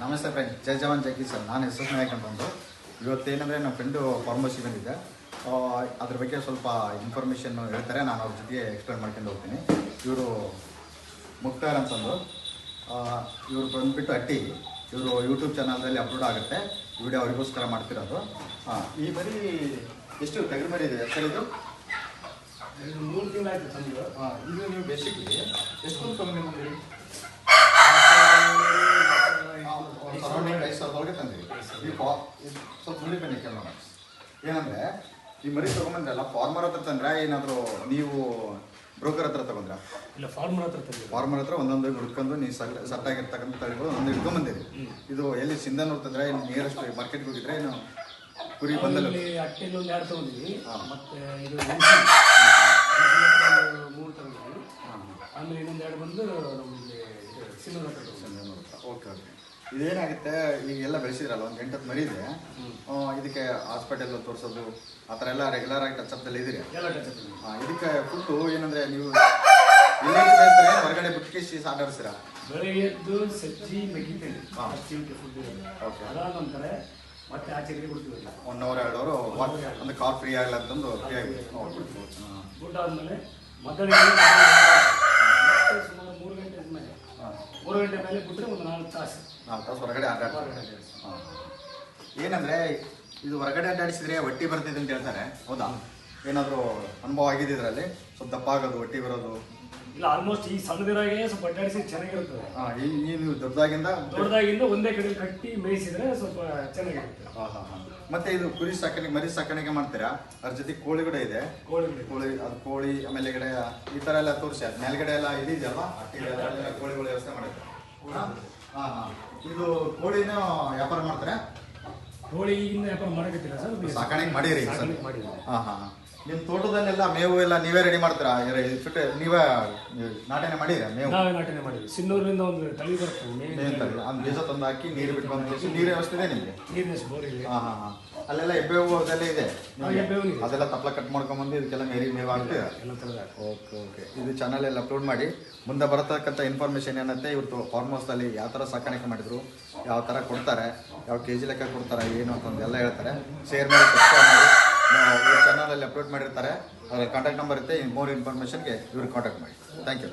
ನಮಸ್ತೆ ಫ್ರೆಂಡ್, ಜೈ ಜವಾನ್ ಜೈ ಕಿಸಾನ್. ನಾನು ಹೆಸರು ನಾಯಕ್ ಅಂತಂದು ಇವತ್ತೇನೆಂದರೆ ನಮ್ಮ ಫ್ರೆಂಡು ಫಾರ್ಮಸಿ ಬಂದಿದ್ದೆ. ಅದ್ರ ಬಗ್ಗೆ ಸ್ವಲ್ಪ ಇನ್ಫಾರ್ಮೇಷನ್ ಹೇಳ್ತಾರೆ, ನಾನು ಅವ್ರ ಜೊತೆಗೆ ಎಕ್ಸ್ಪ್ಲೇನ್ ಮಾಡ್ಕೊಂಡು ಹೋಗ್ತೀನಿ. ಇವರು ಮುಕ್ತಾರ್ ಅಂತಂದು, ಇವರು ಬಂದುಬಿಟ್ಟು ಅಟ್ಟಿ. ಇವರು ಯೂಟ್ಯೂಬ್ ಚಾನಲ್ದಲ್ಲಿ ಅಪ್ಲೋಡ್ ಆಗುತ್ತೆ ವಿಡಿಯೋ, ಅವರಿಗೋಸ್ಕರ ಮಾಡ್ತಿರೋದು. ಈ ಮರಿ ಎಷ್ಟು ತೆಗೆದು ಮರಿ ಇದೆ ಸರ್? ಇದು 3 ತಿಂಗಳಾಯ್ತು ತಂದು. ಇದು ನೀವು ಬೇಸಿಕ್ಲಿ ಎಷ್ಟು ತೊಗೊಂಡು ಸರೌಂಡಿಂಗ್ 5,000 ಒಳಗೆ ತಂದಿರಿ. ಈ ಸ್ವಲ್ಪ ಹುಳಿ ಬನ್ನಿ ಕೇಳೋಣ. ಏನಂದರೆ ಈ ಮರಿ ತೊಗೊಂಬಂದ್ರಲ್ಲ, ಫಾರ್ಮರ್ ಹತ್ರ ತಂದ್ರೆ ಏನಾದರೂ ನೀವು ಬ್ರೋಕರ್ ಹತ್ರ ತಗೊಂಡ್ರ? ಇಲ್ಲ, ಫಾರ್ಮರ್ ಹತ್ರ ತಂದಿರಿ. ಫಾರ್ಮರ್ ಹತ್ರ ಒಂದೊಂದು ಹುಡ್ಕೊಂಡು ನೀವು ಸಟ್ಟಾಗಿರ್ತಕ್ಕಂಥ ತಳಿಗಳು ಒಂದು ಹಿಡ್ಕೊಂಬಂದಿರಿ. ಇದು ಎಲ್ಲಿ ಸಿಂಧನೂರು ತಂದ್ರೆ ಏನು ನಿಯರೆಸ್ಟ್ ಮಾರ್ಕೆಟ್ಗೆ ಹೋಗಿದ್ರೆ ಏನು ಕುರಿ ಬಂದಲ್ಲಿ ಅಟ್ಟೆಲ್ಲಿ ಒಂದು 2 ತಗೊಂಡಿದ್ವಿ, ಮತ್ತೆ ಇದು 3 ತಗೊಂಡಿದ್ವಿ. ಆಮೇಲೆ ಇನ್ನೊಂದು 2 ಬಂದು ನಮಗೆ ಸಿಂಧನೂರು ಹತ್ರ ತಗೊಂಡು. Okay okay. ಇದೇನಾಗುತ್ತೆ, ಈಗೆಲ್ಲ ಬೆಳೆಸಿದ್ರಲ್ಲ, ಒಂದು 8-10 ಮರಿ ಇದೆ. ಇದಕ್ಕೆ ಹಾಸ್ಪಿಟಲ್ ತೋರಿಸೋದು ಆ ಥರ ಎಲ್ಲ ರೆಗ್ಯುಲರ್ ಆಗಿ ಟಚ್ಅಪ್ದಲ್ಲಿ ಇದ್ದೀರಿ? ಎಲ್ಲ ಟಚ್. ಇದಕ್ಕೆ ಫುಡ್ಡು ಏನಂದರೆ ನೀವು ಇಲ್ಲಿ ಬೇಯಿಸ್ತಾರೆ, ಹೊರಗಡೆ ಬಿಟ್ಕಿಸಿ ಆಡರ್ಸ್ತೀರಾ? ಬೆಳಗ್ಗೆ ಎದ್ದು ಸಜ್ಜಿ ಮೆಗಿತೇನೆ ಫುಡ್. ಓಕೆ. ಅದಾದ ನಂತರ ಮತ್ತೆ ಆಚೆಗೆ ಕೊಡ್ತೀವಿ. 1 ಅವರ್ 2 ಅವರ್ ಒಂದು ಕಾಲ್ ಫ್ರೀ ಆಗಲ್ಲ ಅಂತಂದು ಫ್ರೀ ಆಗಿಬಿಟ್ಟು ಊಟ ಆದಮೇಲೆ ಮತ್ತೆ ಸುಮಾರು 3 ಗಂಟೆ ಮೇಲೆ 3 ಗಂಟೆ ಮೇಲೆ ಬಿಟ್ಟರೆ ಒಂದು 4 ತಾಸು ಹೊರಗಡೆ ಆಟಾಡ್ತಾರೆ. ಏನಂದರೆ ಇದು ಹೊರಗಡೆ ಅಡ್ಡಾಡಿಸಿದ್ರೆ ಹೊಟ್ಟಿ ಬರ್ತಿದೆ ಅಂತ ಹೇಳ್ತಾರೆ, ಹೌದಾ? ಏನಾದರೂ ಅನುಭವ ಆಗಿದೆ ಇದರಲ್ಲಿ? ಸ್ವಲ್ಪ ದಪ್ಪ ಆಗೋದು, ಹೊಟ್ಟಿ ಬರೋದು? ಇಲ್ಲ, ಆಲ್ಮೋಸ್ಟ್ ಈ ಸಣ್ಣದಿರಾಗೆ ಸ್ವಲ್ಪ ಅಡ್ಡಾಡಿಸಿ ಚೆನ್ನಾಗಿರ್ತದೆ. ಈ ನೀವು ದೊಡ್ಡದಾಗಿಂದ ಒಂದೇ ಕಡೆ ಕಟ್ಟಿ ಮೇಯಿಸಿದ್ರೆ ಸ್ವಲ್ಪ ಚೆನ್ನಾಗಿರುತ್ತೆ. ಮತ್ತೆ ಇದು ಕುರಿ ಸಾಕಾಣಿಕೆ, ಮರಿ ಸಾಕಾಣಿಕೆ ಮಾಡ್ತೀರಾ? ಅದ್ರ ಜೊತೆ ಕೋಳಿ ಕೂಡ ಇದೆ. ಕೋಳಿ ಅದು ಕೋಳಿ ಆಮೇಲೆ ಕಡೆ ಈ ಥರ ಎಲ್ಲ ತೋರಿಸಿ, ಅದು ಮೇಲ್ಗಡೆ ಎಲ್ಲ ಇದೆಯಲ್ವಾ, ಕೋಳಿಗಳು ವ್ಯವಸ್ಥೆ ಮಾಡಿದ್ರೆ. ಇದು ಕೋಳಿನ ವ್ಯಾಪಾರ ಮಾಡ್ತಾರೆ? ಕೋಳಿ ಈಗಿನ ವ್ಯಾಪಾರ ಮಾಡಕತ್ತಿಲ್ಲ ಸರ್, ಸಾಕಾಣಿಕೆ ಮಾಡಿರಿ? ಮಾಡಿಲ್ಲ. ನಿಮ್ಮ ತೋಟದಲ್ಲೆಲ್ಲ ಮೇವು ಎಲ್ಲ ನೀವೇ ರೆಡಿ ಮಾಡ್ತೀರಾ? ನೀವೇ ನಾಟನೆ ಮಾಡಿರಾ ಮೇವು? ನಾವೇ ನಾಟನೆ ಮಾಡಿದ್ವಿ. ಸಿನ್ನೂರಿನಿಂದ ಒಂದು ತಳಿ ಬರ್ತದೆ, ಅದು ಬೀಜ ತಂದು ಹಾಕಿ ನೀರು ಬಿಟ್ಟು ಬಂದು ನೀರು ವ್ಯವಸ್ಥೆ ಇದೆ ನಿಮಗೆ? ನೀರಿನ ಬೋರ್ ಇದೆ. ಅಲ್ಲೆಲ್ಲ ಎಬ್ಬೇವು ಅದೆಲ್ಲ ಇದೆ? ಎಬ್ಬೇವು ಅದೆಲ್ಲ ತಪ್ಪಲ ಕಟ್ ಮಾಡ್ಕೊಂಬಂದು ಇದಕ್ಕೆಲ್ಲ ಮೇವು ಹಾಕ್ತೀರಾ? ಎಲ್ಲ ಥರದ. Okay okay. ಇದು ಚಾನಲಲ್ಲಿ ಅಪ್ಲೋಡ್ ಮಾಡಿ ಮುಂದೆ ಬರತಕ್ಕಂಥ ಇನ್ಫಾರ್ಮೇಷನ್ ಏನಂತೆ, ಇವತ್ತು ಫಾರ್ಮ್ ಹೌಸಲ್ಲಿ ಯಾವ ಥರ ಸಾಕಾಣಿಕೆ ಮಾಡಿದ್ರು, ಯಾವ ಥರ ಕೊಡ್ತಾರೆ, ಯಾವ ಕೆ ಜಿ ಲೆಕ್ಕ ಕೊಡ್ತಾರೆ, ಏನು ಅಂತಂದು ಎಲ್ಲ ಹೇಳ್ತಾರೆ. ಶೇರ್ ಮಾಡಿ, ಸಬ್ಸ್ಕ್ರೈಬ್ ಮಾಡಿ. ಇವ್ರ ಚಾನಲಲ್ಲಿ ಅಪ್ಲೋಡ್ ಮಾಡಿರ್ತಾರೆ, ಅದರ ಕಾಂಟ್ಯಾಕ್ಟ್ ನಂಬರ್ ಇರುತ್ತೆ. ಮೋರ್ ಇನ್ಫಾರ್ಮೇಷನ್ಗೆ ಇವ್ರಿಗೆ ಕಾಂಟ್ಯಾಕ್ಟ್ ಮಾಡಿ. Thank you.